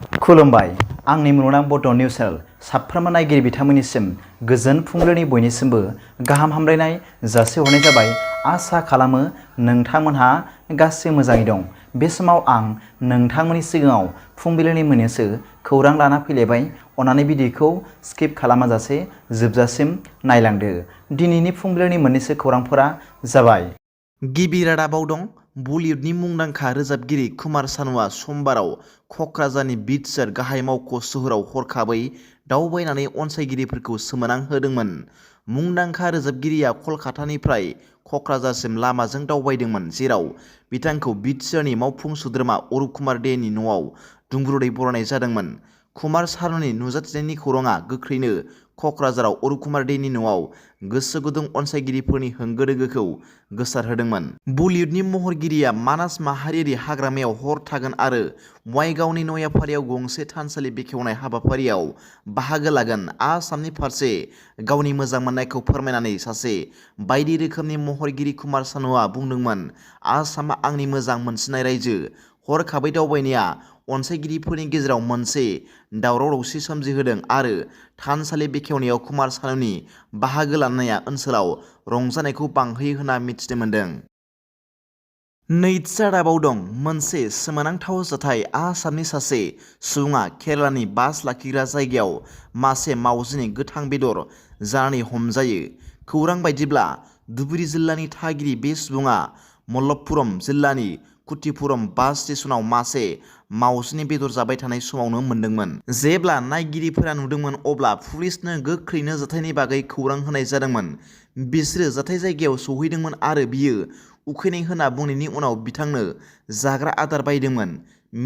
खुलुमबाय आंनि मुलुगनां बड' निउस चेनेल साफ्रोमबो नायगिरि बिथांमोननिसिम गोजोन फुंबिलिनि बयनिसिमबो गाहाम हामलायनाय जासिहरनाय जाबाय। आसा खालामो नोंथांमोनहा गासै मोजाङै दं। बे समाव आं नोंथांमोननि सिगाङाव फुंबिलिनि मोननैसो खौरां लाना फैलायबाय। अन्नानै भिडिअखौ स्किप खालामाजासे जोबजासिम नायलांदो। दिनैनि फुंबिलिनि मोननैसो खौरांफोरा जाबाय। गिबि रादाबाव दं। बलिउडनि मुंदांखा रोजाबगिरि कुमार सानुआ समबाराव क'क्राझारनि बिटिआर गाहाय मावख' सोहोराव हरखाबै दावबायनानै अनसायगिरिफोरखौ सोमोनांहोदोंमोन। मुंदांखा रोजाबगिरिया कलकातानिफ्राय क'क्राझारसिम लामाजों दावबायदोंमोन, जेराव बिथांखौ बिटिआरनि मावफुं सोद्रोमा अरुप कुमार देनि न'आव दुंब्रुदै बरायनाय जादोंमोन। कुमार सानुनि नुजाथिनायनि खौराङा गोख्रैनो क'क्राझाराव अरुप कुमार देनि न'आव गोसो गुदुं अनसायगिरिफोरनि होंगो दोंगोखौ गोसारहोदोंमोन। बलिउडनि महरगिरिया मानास माहारियारि हाग्रामायाव हर थागोन आरो बङाइगावनि नयापारियाव गंसे थानसालि बेखेवनाय हाबाफारियाव बाहागो लागोन। आसामनि फारसे गावनि मोजां मोननायखौ फोरमायनानै सासे बायदि रोखोमनि महरगिरि कुमार सानुआ बुंदोंमोन, आसामा आंनि मोजां मोनसिननाय रायजो। हरखाबै दावबायनाया अनसायगिरिफोरनि गेजेराव मोनसे दावराव-दावसि सोमजिहोदों आरो थानसालि बेखेवनायाव कुमार सानुनि बाहागो लानाया ओनसोलाव रंजानायखौ बांहोयो होनना मिथिनो मोन्दों। नैथि रादाबाव दं। मोनसे सोमोनांथाव जाथाय। आसामनि सासे सुबुङा केरालानि बास लाखिग्रा जायगायाव मासे मावजिनि गोथां बेदर जानानै हमजायो। खौरां बायदिब्ला धुबुरी जिल्लानि थागिरि बे सुबुङा मलप्पुरम जिल्लानि कुट्टिपुरम बास स्टेशनाव मासे मावजिनि बेदर जाबाय थानाय समावनो मोनदोंमोन। जेब्ला नायगिरिफोरा नुदोंमोन अब्ला पुलिसनो गोख्रैनो जाथायनि बागै खौरां होनाय जादोंमोन। बिसोरो जाथाय जायगायाव सौहैदोंमोन आरो बियो उखैनाय होनना बुंनायनि उनाव बिथांनो जाग्रा आदार बायदोंमोन।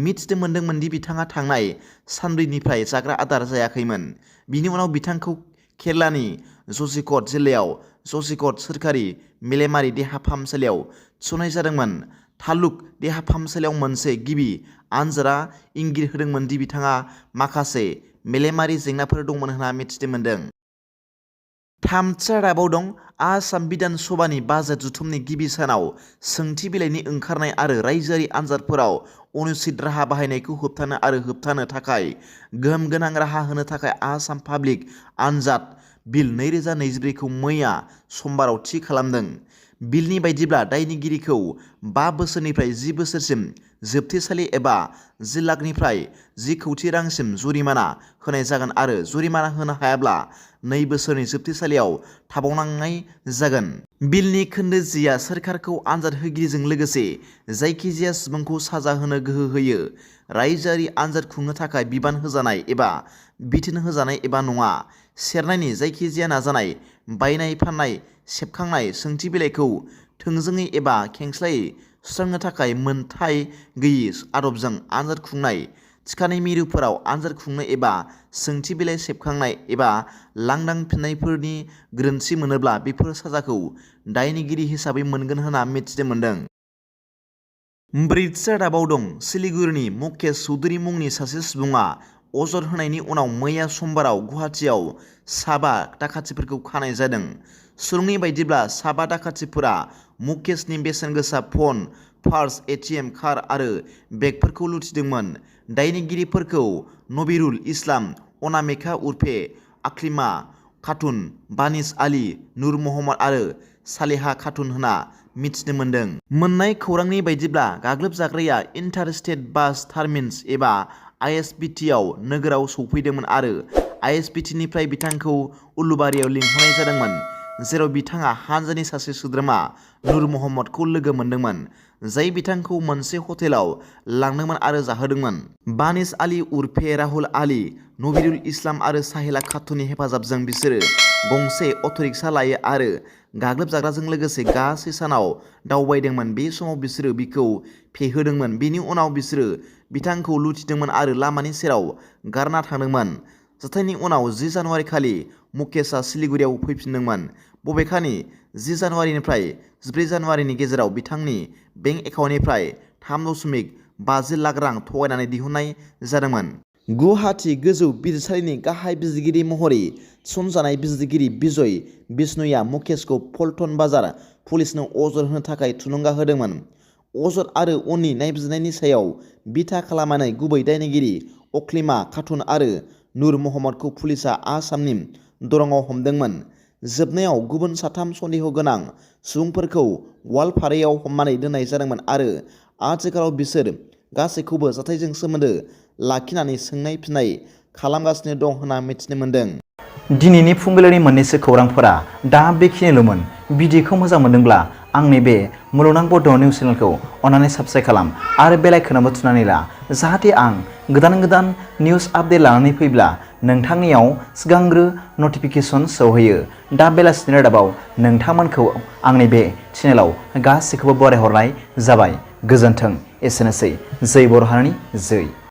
मिथिनो मोन्दोंमोन दि बिथाङा थांनाय सानब्रैनिफ्राय जाग्रा आदार जायाखैमोन। बिनि उनाव बिथांखौ केरालानि क'झिक'ड जिल्लायाव क'झिक'ड सोरखारि मेलेमारि देहा फाहामसालियाव थिसननाय जादोंमोन। तालुक देहा फाहामसालियाव मोनसे गिबि आनजादआ इंगित होदोंमोन दि बिथाङा माखासे मेलेमारि जेंनाफोर दंमोन होनना मिथिनो मोन्दों। थामथि रादाबाव दं। आसाम बिधान सभानि बाजेट जथुमनि गिबि सानाव सोंथि बिलाइनि ओंखारनाय आरो रायजोआरि आनजादफोराव अनुचित राहा बाहायनायखौ होबथानो आरो होबथानो थाखाय गोहोम गोनां राहा होनो थाखाय आसाम पाब्लिक आनजाद बिल 2024 खौ मैया समबाराव थि खालामदों। बिलनि बायदिब्ला दायनिगिरिखौ 5 बोसोरनिफ्राय 10 बोसोरसिम जोबथेसालि एबा 10 लाखनिफ्राय 10 कौटि रांसिम जुरिमाना होनाय जागोन आरो जुरिमाना होनो हायाब्ला 2 बोसोरनि जोबथेसालियाव थाबावनांनाय जागोन। बिलनि खोन्दो 10आ सोरखारखौ आनजाद होगिरिजों लोगोसे जायखिजाया सुबुंखौ साजा होनो गोहो होयो। रायजोआरि आनजाद खुंनो थाखाय बिबान होजानाय एबा बिथोन होजानाय एबा नङा। सेरनायनि जायखिजाया नाजानाय, बायनाय, फाननाय, सेबखांनाय सोंथि बिलाइखौ थोंजोङै एबा खेंस्लायै सुस्रांनो थाखाय मोनथाय गैयै आदबजों आनजाद खुंनाय, थिखानाय मिरुफोराव आनजाद खुंनो एबा सोंथि बिलाइ सेबखांनाय एबा लांदां फिननायफोरनि गोरोन्थि मोनोब्ला बेफोर साजाखौ दायनिगिरि हिसाबै मोनगोन होनना मिथिनो मोन्दों। ब्रैथि रादाबाव दं। सिलिगुरिनि मुकेश चौधुरी मुंनि सासे सुबुङा अजद होनायनि उनाव मैया समबाराव गुवाहाटीआव 5 दाखाथिफोरखौ खानाय जादों। सुलुंनि बायदिब्ला 5 दाखाथिफोरा मुकेशनि बेसेनगोसा फन, पार्स, एटिएम कार्ड आरो बेगफोरखौ लुथिदोंमोन। दायनिगिरिफोरखौ नबिरुल इस्लाम, अनामिका उर्फे आक्लिमा खातुन, बानिस आली, नुर महम्मद आरो सालेहा खातुन होनना मिथिनो मोन्दों। मोन्नाय खौरांनि बायदिब्ला गाग्लोबजाग्राया इन्टार-स्टेट बास टार्मिनस एबा आइएसबिटिआव नोगोराव सौफैदोंमोन आरो आइएसबिटिनिफ्राय बिथांखौ उलुबारियाव लिंहरनाय जादोंमोन, जेराव बिथाङा हानजानि सासे सोद्रोमा नुर महम्मदखौ लोगो मोनदोंमोन, जाय बिथांखौ मोनसे हटेलाव लांदोंमोन आरो जाहोदोंमोन। बानिस आली उर्फे राहुल आली, नबिरुल इस्लाम आरो साहेला खातुननि हेफाजाबजों बिसोरो गंसे अट'रिक्सा लायो आरो गाग्लोबजाग्राजों लोगोसे गासै सानाव दावबायदोंमोन। बे समाव बिसोरो बिखौ फेहोदोंमोन। बेनि उनाव बिसोरो बिथांखौ लुथिदोंमन आरो लामानि सेराव गारना थांदोंमोन। जाथायनि उनाव 10 जानुवारि खालि मुकेशआ सिलिगुरियाव फैफिनदोंमोन। बबेखानि 10 जानुवारिनिफ्राय 14 जानुवारिनि गेजेराव बिथांनि बेंक एकाउन्टनिफ्राय 3.50 लाख रां थगायनानै दिहुननाय जादोंमोन। गुवाहाटी गोजौ बिजिरसालिनि गाहाय बिजिरगिरि महरै थिसनजानाय बिजिरगिरि बिजय बिष्णुया मुकेशखौ पल्टन बाजार पुलिसनो अजद होनो थाखाय थुलुंगा होदोंमोन। अजद आरो अननि नायबिजिरनायनि सायाव बिथा खालामनानै गुबै दायनिगिरि अख्लिमा खातुन आरो नुर महम्मदखौ पुलिसआ आसामनि दरंआव हमदोंमोन। जोबनायाव गुबुन 3 सन्देह गोनां सुबुंफोरखौ गवालपारायाव हमनानै दोननाय जादोंमोन आरो आथिखालाव बिसोर गासैखौबो जाथायजों सोमोन्दो लाखिनानै सोंनाय फिननाय खालामगासिनो दं होनना मिथिनो मोन्दों। दिनैनि फुंबिलिनि मोननैसो खौरांफोरा दा बेखिनिल'मोन। भिडिअखौ मोजां मोनदोंब्ला आंनि बे मुलुगनां बड' निउस चेनेलखौ अन्नानै साबस्क्राइब खालाम आरो बेल आइकनआवबो थुनानै ला, जाहाथे आं गोदान निउस आपडेट लानानै फैब्ला नोंथांनियाव सिगांग्रो नटिफिकेसन सौहैयो। दा बेलासिनि रादाबाव नोंथांमोनखौ आंनि बे चेनेलाव गासैखौबो बरायहरनाय जाबाय। गोजोन्थों। एसेनोसै। जै बर' हारिनि जै।